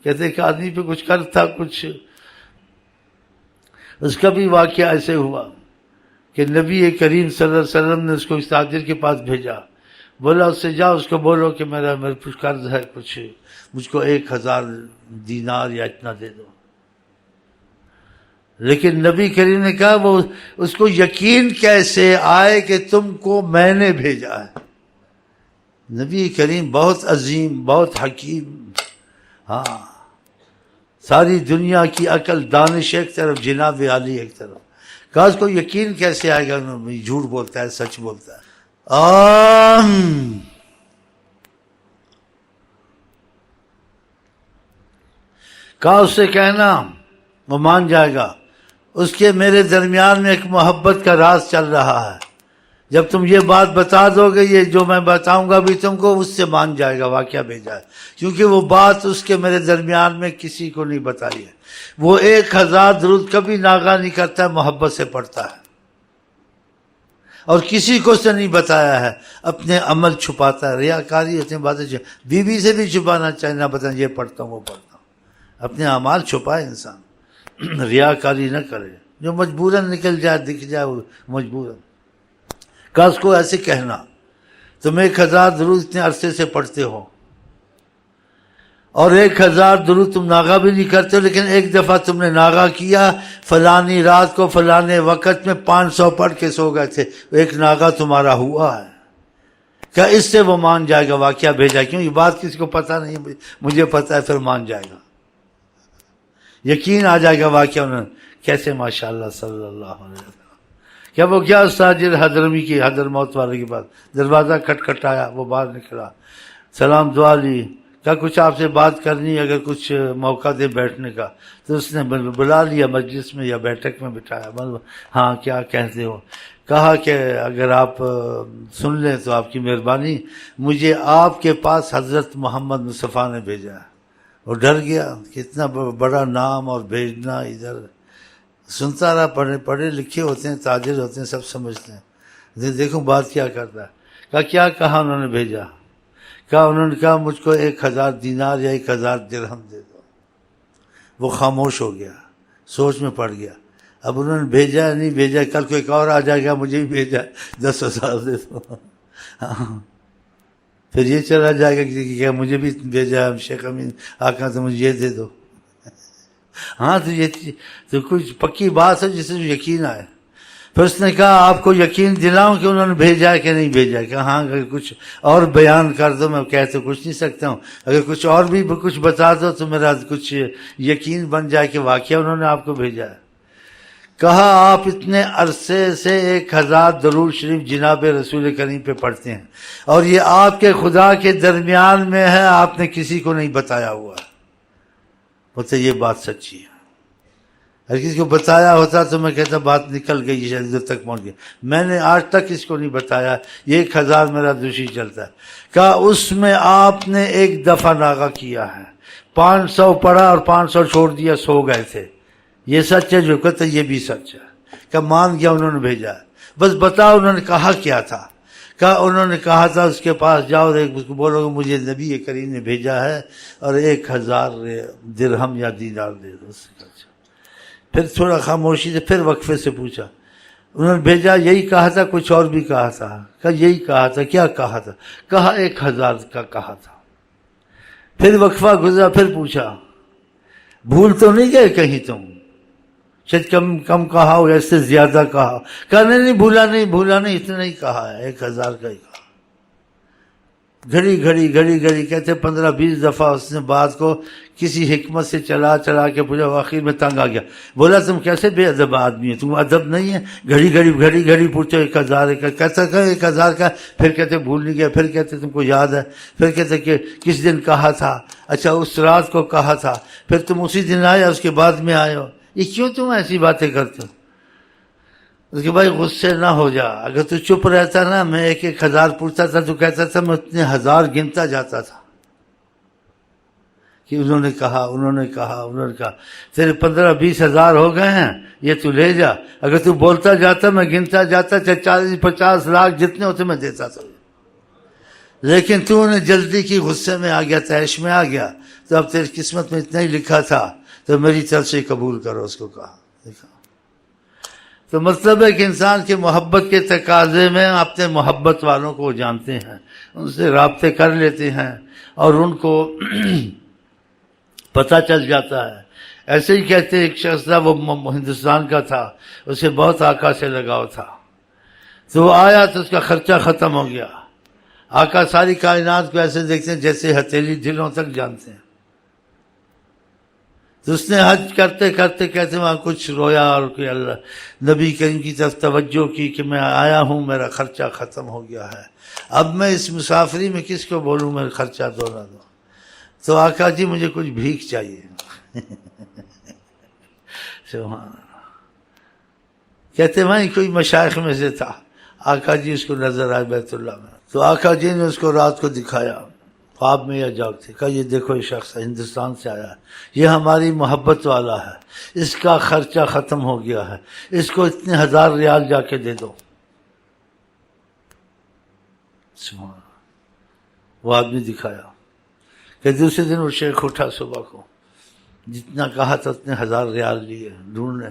کہتے کہ آدمی پہ کچھ قرض تھا، کچھ اس کا بھی واقعہ ایسے ہوا کہ نبی کریم صلی اللہ علیہ وسلم نے اس کو اس تاجر کے پاس بھیجا، بولا اس سے جا اس کو بولو کہ میرے کچھ قرض ہے، کچھ مجھ کو 1000 دینار یا اتنا دے دو۔ لیکن نبی کریم نے کہا وہ اس کو یقین کیسے آئے کہ تم کو میں نے بھیجا ہے۔ نبی کریم بہت عظیم، بہت حکیم، ہاں، ساری دنیا کی عقل، دانش ایک طرف، جناب عالی ایک طرف، کہا اس کو یقین کیسے آئے گا جھوٹ بولتا ہے سچ بولتا ہے۔ کہا اس سے کہنا وہ مان جائے گا، اس کے میرے درمیان میں ایک محبت کا راز چل رہا ہے، جب تم یہ بات بتا دو گے یہ جو میں بتاؤں گا بھی تم کو، اس سے مان جائے گا واقعہ بھیجا ہے، کیونکہ وہ بات اس کے میرے درمیان میں کسی کو نہیں بتائی ہے۔ وہ 1000 درود کبھی ناغہ نہیں کرتا ہے، محبت سے پڑھتا ہے، اور کسی کو سے نہیں بتایا ہے، اپنے عمل چھپاتا ہے، ریاکاری ہوتی ہیں باتیں، بیوی سے بھی چھپانا چاہیے، نہ بتائیں یہ پڑھتا ہوں وہ پڑھتا ہوں، اپنے اعمال چھپائے انسان، ریاکاری نہ کرے، جو مجبوراً نکل جائے دکھ جائے وہ مجبوراً۔ کہ اس کو ایسے کہنا تم 1000 درود اتنے عرصے سے پڑھتے ہو، اور 1000 درود تم ناغہ بھی نہیں کرتے ہو، لیکن ایک دفعہ تم نے ناغہ کیا، فلانی رات کو فلانے وقت میں 500 پڑھ کے سو گئے تھے، ایک ناغہ تمہارا ہوا ہے، کیا اس سے وہ مان جائے گا واقعہ بھیجا؟ کیوں یہ بات کسی کو پتہ نہیں، مجھے پتہ ہے، پھر مان جائے گا، یقین آ جائے گا واقعہ۔ انہوں نے کیسے ماشاءاللہ صلی اللہ علیہ وسلم، کیا وہ کیا تاجر حضرمی کی، حضرموت والے کے پاس دروازہ کھٹکھٹایا، وہ باہر نکلا، سلام دعا لی، کیا کچھ آپ سے بات کرنی، اگر کچھ موقع دے بیٹھنے کا، تو اس نے بلا لیا مجلس میں یا بیٹھک میں بٹھایا، ہاں کیا کہتے ہو؟ کہا کہ اگر آپ سن لیں تو آپ کی مہربانی، مجھے آپ کے پاس حضرت محمد مصطفیٰ نے بھیجا ہے۔ وہ ڈر گیا کہ اتنا بڑا نام اور بھیجنا ادھر، سنتا رہا، پڑھے لکھے ہوتے ہیں، تاجر ہوتے ہیں، سب سمجھتے ہیں، دیکھو بات کیا کرتا ہے۔ کہا کیا کہا انہوں نے بھیجا؟ کہا انہوں نے کہا مجھ کو 1000 دینار یا 1000 درہم دے دو۔ وہ خاموش ہو گیا، سوچ میں پڑ گیا، اب انہوں نے بھیجا نہیں بھیجا، کل کوئی اور آ جائے گا مجھے بھی بھیجا 10,000 دے دو، پھر یہ چلا جائے گا کہ مجھے بھی بھیجا شیخ امین آقا تو مجھے یہ دے دو۔ ہاں تو یہ تو کچھ پکی بات ہے جس سے یقین آئے۔ پھر اس نے کہا آپ کو یقین دلاؤں کہ انہوں نے بھیجا ہے کہ نہیں بھیجا ہے؟ کہ ہاں اگر کچھ اور بیان کر دو، میں کہہ تو کچھ نہیں سکتا ہوں، اگر کچھ اور بھی کچھ بتا دو تو میرا کچھ یقین بن جائے کہ واقعہ انہوں نے آپ کو بھیجا ہے۔ کہا آپ اتنے عرصے سے 1000 درود شریف جناب رسول کریم پہ پڑھتے ہیں، اور یہ آپ کے خدا کے درمیان میں ہے، آپ نے کسی کو نہیں بتایا ہوا ہے۔ بولتے یہ بات سچی ہے، اگر کسی کو بتایا ہوتا تو میں کہتا بات نکل گئی، شاید ادھر تک پہنچ گیا، میں نے آج تک اس کو نہیں بتایا، یہ 1000 میرا دوشی چلتا ہے۔ کہا اس میں آپ نے 1 دفعہ ناغہ کیا ہے، 500 پڑھا اور 500 چھوڑ دیا، سو گئے تھے، یہ سچ ہے؟ جو کہتا یہ بھی سچ ہے۔ کہ مان گیا انہوں نے بھیجا ہے، بس بتاؤ انہوں نے کہا کیا تھا؟ کہا انہوں نے کہا تھا اس کے پاس جاؤ، اس کو بولو کہ مجھے نبی کریم نے بھیجا ہے اور 1000 درہم یا دینار دے دو۔ پھر تھوڑا خاموشی سے پھر وقفے سے پوچھا، انہوں نے بھیجا یہی کہا تھا کچھ اور بھی کہا تھا؟ کہا یہی کہا تھا۔ کیا کہا تھا؟ کہا 1000 کا کہا تھا۔ پھر وقفہ گزرا، پھر پوچھا بھول تو نہیں گئے کہیں تم؟ شاید کم کہا ہو یا اس سے زیادہ کہا؟ کہا نہیں بھولا نہیں، اتنا ہی کہا ہے، 1000 کا ہی کہا۔ گھڑی کہتے 15-20 دفعہ اس نے بات کو کسی حکمت سے چلا کے پوچھا، آخر میں تنگ آ گیا، بولا تم کیسے بے ادب آدمی ہے، تم ادب نہیں ہے، گھڑی پوچھو 1000 کا، کہتا کہ 1000 کا، پھر کہتے بھول نہیں گیا، پھر کہتے تم کو یاد ہے، پھر کہتے کہ کس دن کہا تھا؟ اچھا اس رات کو کہا تھا، پھر تم اسی دن آئے اس کے بعد میں آئے ہو، یہ کیوں تم ایسی باتیں کرتے ہو؟ اس کے بھائی غصے نہ ہو جا، اگر تو چپ رہتا نا، میں 1000 پوچھتا تھا تو کہتا تھا میں اتنے 1000 گنتا جاتا تھا کہ انہوں نے کہا، تیرے 15-20 ہزار ہو گئے ہیں، یہ تو لے جا، اگر تو بولتا جاتا میں گنتا جاتا، 40-50 لاکھ جتنے ہوتے میں دیتا تھا۔ لیکن تو نے جلدی کی، غصے میں آ گیا، تیش میں آ گیا، تو اب تیری قسمت میں اتنا ہی لکھا تھا تو میری طرف سے قبول کرو، اس کو کہا۔ دیکھا، تو مطلب ہے کہ انسان کے محبت کے تقاضے میں اپنے محبت والوں کو جانتے ہیں، ان سے رابطے کر لیتے ہیں اور ان کو پتہ چل جاتا ہے۔ ایسے ہی کہتے ایک شخص تھا، وہ ہندوستان کا تھا، اسے بہت آقا سے لگاؤ تھا، تو وہ آیا تو اس کا خرچہ ختم ہو گیا۔ آقا ساری کائنات کو ایسے دیکھتے ہیں جیسے ہتھیلی دلوں تک جانتے ہیں۔ تو اس نے حج کرتے کرتے کہتے وہاں کچھ رویا اور کہ اللہ نبی کریم کی طرف توجہ کی کہ میں آیا ہوں، میرا خرچہ ختم ہو گیا ہے، اب میں اس مسافری میں کس کو بولوں میرا خرچہ دوہرا دو۔ تو آقا جی مجھے کچھ بھیک چاہیے۔ سبحان اللہ۔ کہتے وہیں کوئی مشائخ میں سے تھا، آقا جی اس کو نظر آئے بیت اللہ میں، تو آقا جی نے اس کو رات کو دکھایا خواب میں یا جاگتے، کہا یہ دیکھو یہ شخص ہندوستان سے آیا ہے، یہ ہماری محبت والا ہے، اس کا خرچہ ختم ہو گیا ہے، اس کو اتنے 1000 ریال جا کے دے دو۔ سبحان اللہ۔ وہ آدمی دکھایا کہ دوسرے دن وہ شیخ اٹھا صبح کو، جتنا کہا تھا اتنے 1000 ریال لیے ڈھونڈنے،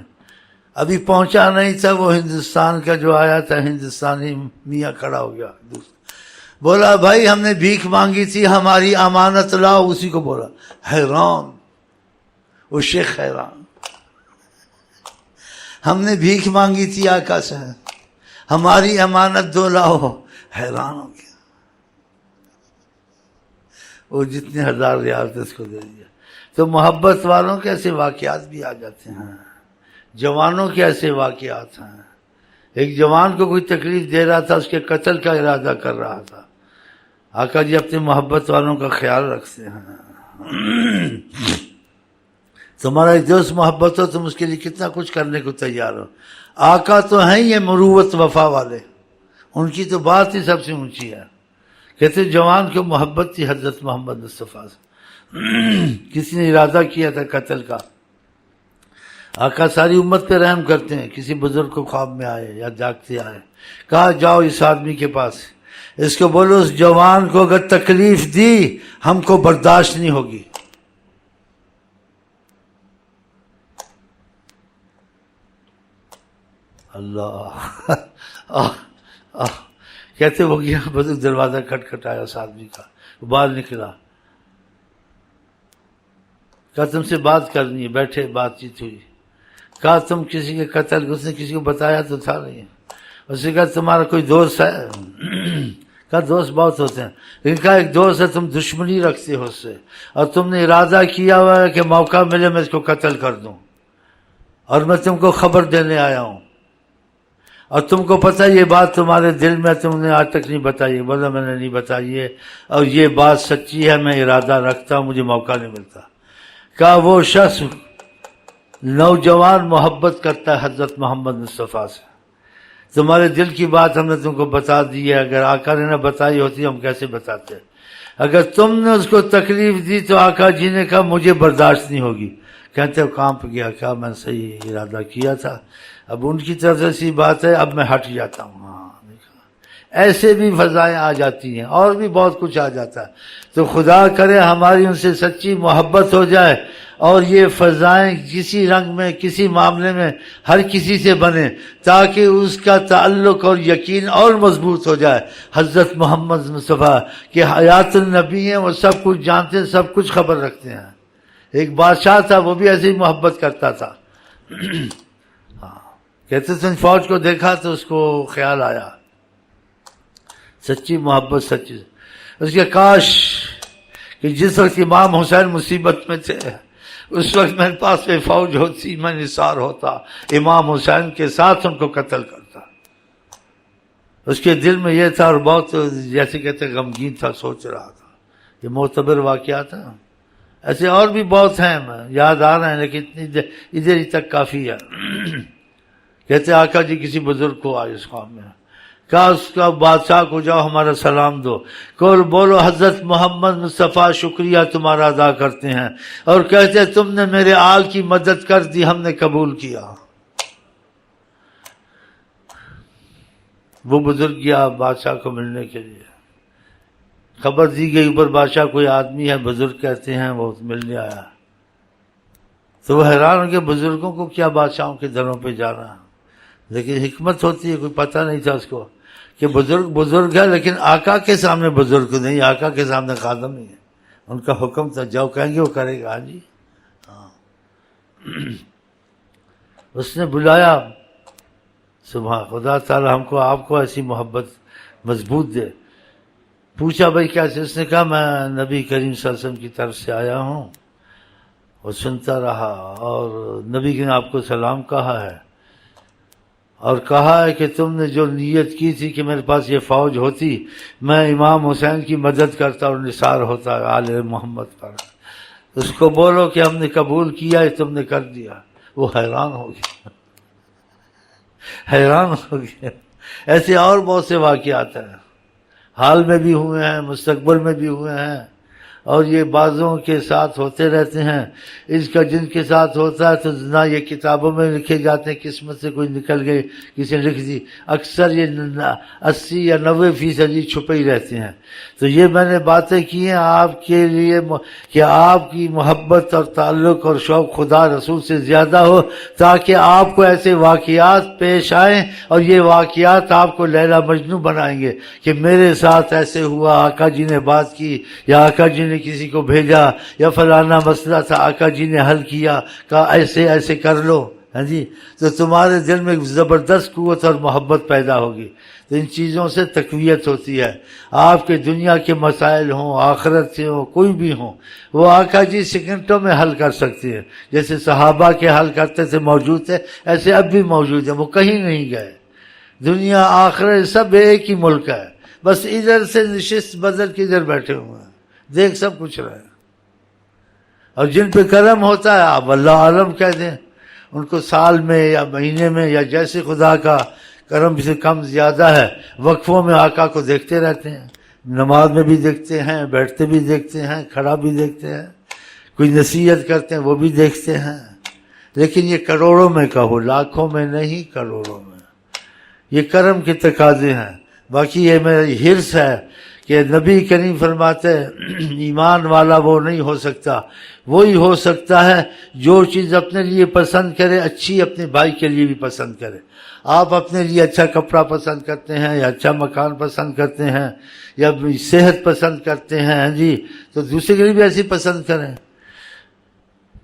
ابھی پہنچا نہیں تھا، وہ ہندوستان کا جو آیا تھا ہندوستانی میاں کھڑا ہو گیا، بولا بھائی ہم نے بھیک مانگی تھی، ہماری امانت لاؤ۔ اسی کو بولا، حیران وہ شیخ، حیران، ہم نے بھیک مانگی تھی آقا سے، ہماری امانت دو لاؤ۔ حیران ہو گیا، وہ جتنے 1000 ریال تھے اس کو دے دیا۔ تو محبت والوں کے ایسے واقعات بھی آ جاتے ہیں، جوانوں کے ایسے واقعات ہیں۔ ایک جوان کو کوئی تکلیف دے رہا تھا، اس کے قتل کا ارادہ کر رہا تھا، آقا جی اپنے محبت والوں کا خیال رکھتے ہیں۔ تمہارا ایک دوست محبت ہو، تم اس کے لیے کتنا کچھ کرنے کو تیار ہو۔ آقا تو ہیں یہ مروت وفا والے، ان کی تو بات ہی سب سے اونچی ہے۔ کہتے جوان کو محبت تھی حضرت محمد مصطفیٰ سے، کسی نے ارادہ کیا تھا قتل کا، آقا ساری امت پہ رحم کرتے ہیں، کسی بزرگ کو خواب میں آئے یا جاگتے آئے، کہا جاؤ اس آدمی کے پاس، اس کو بولو اس جوان کو اگر تکلیف دی ہم کو برداشت نہیں ہوگی۔ اللہ کہتے ہو گیا، بزرگ دروازہ کھٹکھٹایا اس آدمی کا، وہ باہر نکلا، کہا تم سے بات کرنی ہے، بیٹھے بات چیت ہوئی، کہا تم کسی کے قتل، اس نے کسی کو بتایا تو تھا نہیں، اس نے کہا تمہارا کوئی دوست ہے؟ کہا دوست بہت ہوتے ہیں، لیکن کہا ایک دوست ہے تم دشمنی رکھتے ہو اس سے، اور تم نے ارادہ کیا ہوا ہے کہ موقع ملے میں اس کو قتل کر دوں، اور میں تم کو خبر دینے آیا ہوں، اور تم کو پتہ یہ بات تمہارے دل میں، تم نے آج تک نہیں بتائی۔ بولا میں نے نہیں بتائی ہے، اور یہ بات سچی ہے، میں ارادہ رکھتا ہوں، مجھے موقع نہیں ملتا۔ کہا وہ شخص نوجوان محبت کرتا ہے حضرت محمد مصطفیٰ سے، تمہارے دل کی بات ہم نے تم کو بتا دی ہے، اگر آقا نے نہ بتائی ہوتی ہم کیسے بتاتے؟ اگر تم نے اس کو تکلیف دی تو آقا جی نے کہا مجھے برداشت نہیں ہوگی۔ کہتے ہو کانپ گیا، کہا میں صحیح ارادہ کیا تھا، اب ان کی طرف سے ایسی بات ہے، اب میں ہٹ جاتا ہوں۔ ہاں ایسے بھی فضائیں آ جاتی ہیں، اور بھی بہت کچھ آ جاتا ہے۔ تو خدا کرے ہماری ان سے سچی محبت ہو جائے، اور یہ فضائیں کسی رنگ میں، کسی معاملے میں ہر کسی سے بنے، تاکہ اس کا تعلق اور یقین اور مضبوط ہو جائے حضرت محمد مصطفیٰ کہ حیات النبی ہیں، وہ سب کچھ جانتے ہیں، سب کچھ خبر رکھتے ہیں۔ ایک بادشاہ تھا، وہ بھی ایسے ہی محبت کرتا تھا۔ کہتے تھے فوج کو دیکھا تو اس کو خیال آیا، سچی محبت، سچی اس کے کاش کہ جس وقت امام حسین مصیبت میں تھے اس وقت میرے پاس میں فوج ہوتی، میں نثار ہوتا، امام حسین کے ساتھ ان کو قتل کرتا۔ اس کے دل میں یہ تھا، اور بہت جیسے کہتے غمگین تھا، سوچ رہا تھا۔ یہ معتبر واقعہ تھا، ایسے اور بھی بہت ہیں، یاد آ رہے ہیں لیکن ادھر ہی تک کافی ہے۔ کہتے آقا جی کسی بزرگ کو آئے اس خواب میں، کہا اس کا بادشاہ کو جاؤ ہمارا سلام دو، کول بولو حضرت محمد مصطفیٰ شکریہ تمہارا ادا کرتے ہیں، اور کہتے تم نے میرے آل کی مدد کر دی، ہم نے قبول کیا۔ وہ بزرگ گیا بادشاہ کو ملنے کے لیے، خبر دی گئی اوپر بادشاہ کوئی آدمی ہے بزرگ کہتے ہیں وہ ملنے آیا، تو وہ حیران ہو کہ بزرگوں کو کیا بادشاہوں کے دروں پہ جانا، لیکن حکمت ہوتی ہے، کوئی پتہ نہیں تھا اس کو کہ بزرگ ہے، لیکن آقا کے سامنے بزرگ نہیں، آقا کے سامنے خادم ہی ہے، ان کا حکم تھا جو کہیں گے وہ کرے گا۔ ہاں جی، ہاں اس نے بلایا، سبحان خدا تعالی ہم کو آپ کو ایسی محبت مضبوط دے۔ پوچھا بھائی کیسے؟ اس نے کہا میں نبی کریم صلی اللہ علیہ وسلم کی طرف سے آیا ہوں، وہ سنتا رہا، اور نبی نے آپ کو سلام کہا ہے، اور کہا ہے کہ تم نے جو نیت کی تھی کہ میرے پاس یہ فوج ہوتی، میں امام حسین کی مدد کرتا اور نثار ہوتا آل محمد پر، اس کو بولو کہ ہم نے قبول کیا ہے، تم نے کر دیا۔ وہ حیران ہو گیا، حیران ہو گیا۔ ایسے اور بہت سے واقعات ہیں، حال میں بھی ہوئے ہیں، مستقبل میں بھی ہوئے ہیں، اور یہ بعضوں کے ساتھ ہوتے رہتے ہیں۔ اس کا جن کے ساتھ ہوتا ہے تو نہ یہ کتابوں میں لکھے جاتے ہیں، قسمت سے کوئی نکل گئے، کسی نے لکھ دی، اکثر یہ 80 یا 90% یہ چھپے ہی رہتے ہیں۔ تو یہ میں نے باتیں کی ہیں آپ کے لیے کہ آپ کی محبت اور تعلق اور شوق خدا رسول سے زیادہ ہو، تاکہ آپ کو ایسے واقعات پیش آئیں اور یہ واقعات آپ کو لیلا مجنوں بنائیں گے کہ میرے ساتھ ایسے ہوا، آقا جی نے بات کی، یا آقا جی نے کسی کو بھیجا، یا فلانا مسئلہ تھا آقا جی نے حل کیا، کہا ایسے ایسے کر لو۔ ہاں جی، تو تمہارے دل میں زبردست قوت اور محبت پیدا ہوگی۔ تو ان چیزوں سے تقویت ہوتی ہے۔ آپ کے دنیا کے مسائل ہوں، آخرت سے ہوں، کوئی بھی ہوں، وہ آقا جی سیکنڈوں میں حل کر سکتے ہیں۔ جیسے صحابہ کے حل کرتے تھے موجود تھے، ایسے اب بھی موجود ہیں، وہ کہیں نہیں گئے۔ دنیا آخرت سب ایک ہی ملک ہے، بس ادھر سے نشست بدل کے ادھر بیٹھے ہوئے ہیں، دیکھ سب کچھ رہے ہیں۔ اور جن پہ کرم ہوتا ہے آپ اللہ عالم کہہ دیں، ان کو سال میں یا مہینے میں یا جیسے خدا کا کرم سے کم زیادہ ہے، وقفوں میں آقا کو دیکھتے رہتے ہیں، نماز میں بھی دیکھتے ہیں، بیٹھتے بھی دیکھتے ہیں، کھڑا بھی دیکھتے ہیں، کوئی نصیحت کرتے ہیں وہ بھی دیکھتے ہیں۔ لیکن یہ کروڑوں میں کہو، لاکھوں میں نہیں، کروڑوں میں۔ یہ کرم کے تقاضے ہیں۔ باقی یہ میری حرص ہے کہ نبی کریم فرماتے ہیں ایمان والا وہ نہیں ہو سکتا، وہی ہو سکتا ہے جو چیز اپنے لیے پسند کرے، اچھی اپنے بھائی کے لیے بھی پسند کرے۔ آپ اپنے لیے اچھا کپڑا پسند کرتے ہیں، یا اچھا مکان پسند کرتے ہیں، یا صحت پسند کرتے ہیں، ہاں جی، تو دوسرے کے لیے بھی ایسی پسند کریں۔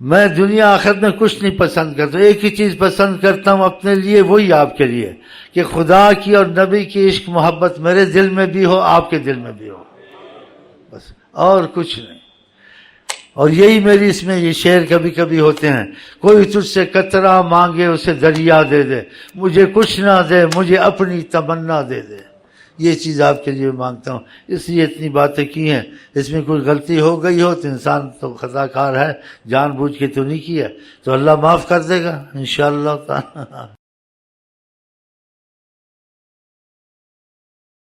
میں دنیا آخرت میں کچھ نہیں پسند کرتا، ایک ہی چیز پسند کرتا ہوں اپنے لیے، وہی آپ کے لیے، کہ خدا کی اور نبی کی عشق محبت میرے دل میں بھی ہو، آپ کے دل میں بھی ہو، بس اور کچھ نہیں۔ اور یہی میری اس میں یہ شعر کبھی کبھی ہوتے ہیں، کوئی تجھ سے قطرہ مانگے اسے دریا دے دے، مجھے کچھ نہ دے مجھے اپنی تمنا دے دے۔ یہ چیز آپ کے لیے مانگتا ہوں، اس لیے اتنی باتیں کی ہیں۔ اس میں کوئی غلطی ہو گئی ہو تو انسان تو خطا کار ہے، جان بوجھ کے تو نہیں کی ہے، تو اللہ معاف کر دے گا انشاءاللہ تعالی۔